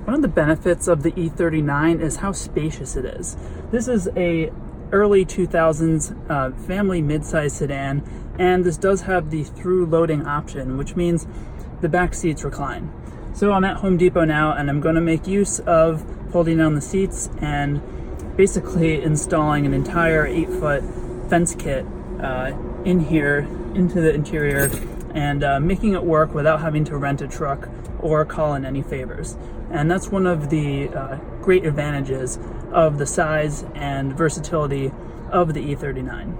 One of the benefits of the E39 is how spacious it is. This is a early 2000s family midsize sedan, and this does have the through loading option, which means the back seats recline. So I'm at Home Depot now, and I'm going to make use of folding down the seats and basically installing an entire 8-foot fence kit in here into the interior, and making it work without having to rent a truck or call in any favors. And that's one of the great advantages of the size and versatility of the E39.